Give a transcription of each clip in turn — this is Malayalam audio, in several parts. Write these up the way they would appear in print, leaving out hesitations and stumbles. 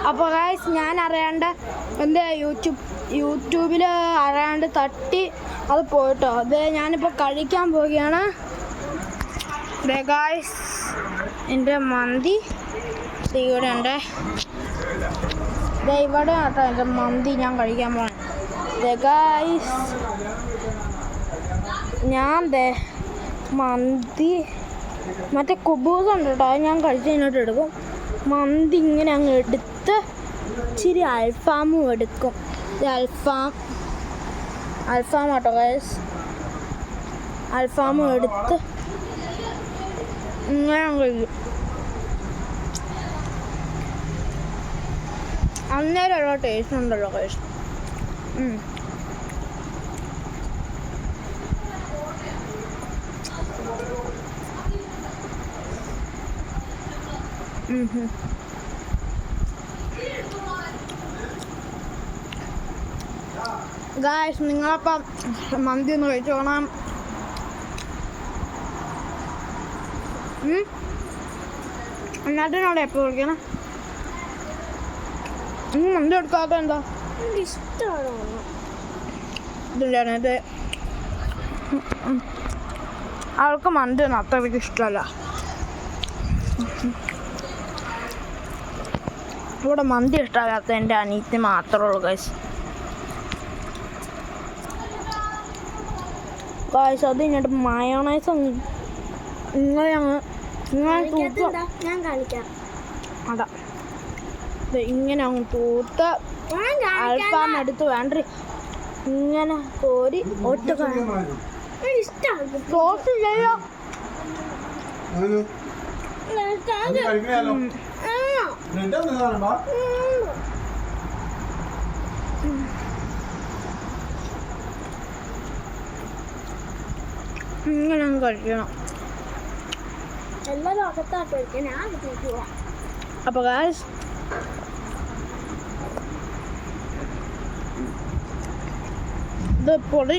അപ്പോൾ ഗൈസ് ഞാൻ അറിയാണ്ട് എൻ്റെ യൂട്യൂബിൽ അറിയാണ്ട് തട്ടി അത് പോയിട്ടോ. അത് ഞാനിപ്പോൾ കഴിക്കാൻ പോവുകയാണ്. ഗൈസ് എൻ്റെ മന്തി ഇവിടെ ഉണ്ട്. ഇവിടെ കേട്ടോ എൻ്റെ മന്തി ഞാൻ കഴിക്കാൻ പോകണം. ഗൈസ് ഞാൻ മന്തി മറ്റേ കുബൂസ് ഉണ്ട് കേട്ടോ, അത് ഞാൻ കഴിച്ച് കഴിഞ്ഞിട്ട് എടുക്കും. മന്തി ഇങ്ങനെ അങ്ങ് എടുത്ത് ഇച്ചിരി അൽഫാമും എടുക്കും. അൽഫാം കേട്ടോ ഗൈസ്, അൽഫാമും എടുത്ത് ഇങ്ങനെ കഴിക്കും. അന്നേരമുള്ള ടേസ്റ്റ് ഉണ്ടല്ലോ ഗൈസ്. ഗായ്സ് നിങ്ങളപ്പം മന്തി ഒന്ന് കഴിച്ചു നോക്കണം. എന്നിട്ടിനോട് എപ്പോൾ വിളിക്കണം? മന്തി എടുക്കാത്ത എന്താ ഇഷ്ടമാണോ? ഇതില്ലാണത് അവൾക്ക് മന്തി ഒന്നും അത്രയ്ക്ക് ഇഷ്ടമല്ല. ഇവിടെ മന്തി ഇഷ്ടമാകാത്ത എൻ്റെ അനിയത്തി മാത്രമേ ഉള്ളൂ ഗൈസ്. ഗൈസ് അത് കഴിഞ്ഞിട്ട് മയോണൈസ് ഇങ്ങനെ അതാ ഇങ്ങനെ അങ്ങ് തൂത്ത് അൽഫാം എടുത്ത് വേണ്ട ഇങ്ങനെ കോരി ഒട്ട് സോസ് ഇല്ലല്ലോ. ഇങ്ങനെ കഴിക്കണം. അപ്പൊ ഗൈസ് ഇത് പൊടി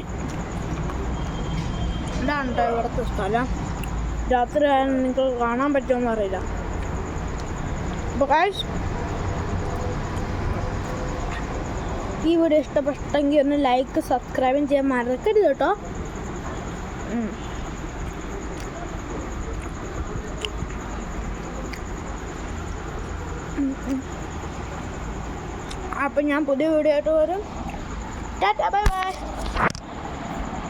ഇതാണ് കേട്ടോ ഇവിടുത്തെ സ്ഥലം. രാത്രി നിങ്ങൾക്ക് കാണാൻ പറ്റുമെന്ന് അറിയില്ല. അപ്പോൾ ഗൈസ് ഈ വീഡിയോ ഇഷ്ടപ്പെട്ടെങ്കിൽ ഒന്ന് ലൈക്ക് സബ്സ്ക്രൈബും ചെയ്യാൻ മറക്കരുത് കേട്ടോ. അപ്പം ഞാൻ പുതിയ വീഡിയോ ആയിട്ട് വരും. Tata bye bye.